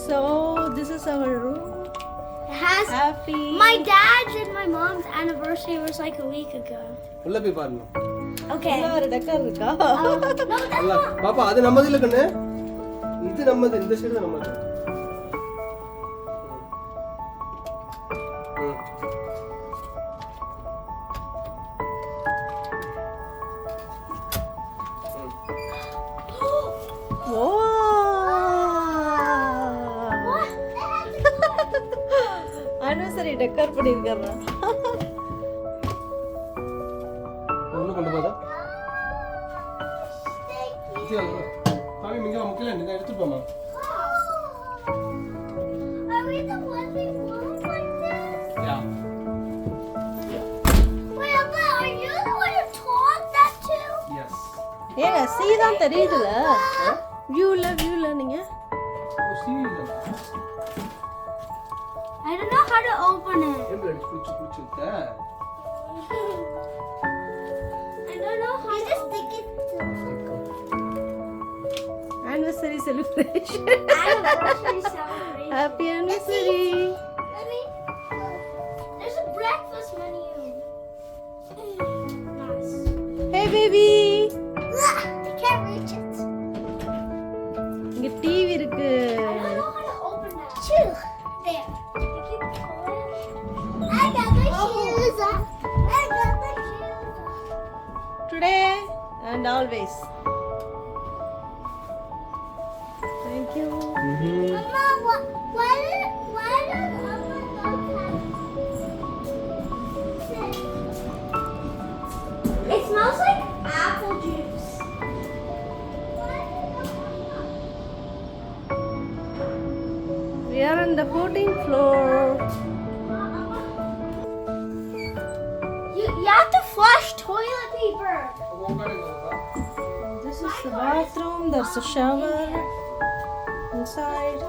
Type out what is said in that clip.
So this is our room. It has Happy. my dad's and my mom's anniversary was like a week ago. உள்ள போய் பாருங்க. Okay. உள்ள ஒரு decker இருக்கா? No, that's அல்ல not. பாப்பா அது நம்மது இல்ல கண்ணு. இது நம்மது இந்த சைடு நம்மது. ஓ. anniversary டெக்கர் பண்ணிருக்காங்க. ஒண்ணு கொண்டு போதா? இது அல்ல. பாவி மிங்க முக்கில நீ எடுத்து போமா. Are we the ones we want like this? Yeah. Wait, but are you the one who taught that too? Yes. ஏங்க சீ தான் தெரியுதுல? வியூல நீங்க? Oh serious. I don't know how to open it. ஏம்பல குச்சி விட்ட. I don't know how to stick it. Anniversary celebration. Anniversary celebration. Happy anniversary. Let me. There's a breakfast menu. Nice. Hey baby. I can't reach it. இங்க TV இருக்கு. I don't know how to open that. Chew. There. I keep pulling. I got my shoes on. I got my shoes on. Today and always. Thank you. Mama, why does Mama not have... It smells like apple juice. We are on the 14th floor. You have to flush toilet paper. This is the bathroom. There's a shower inside.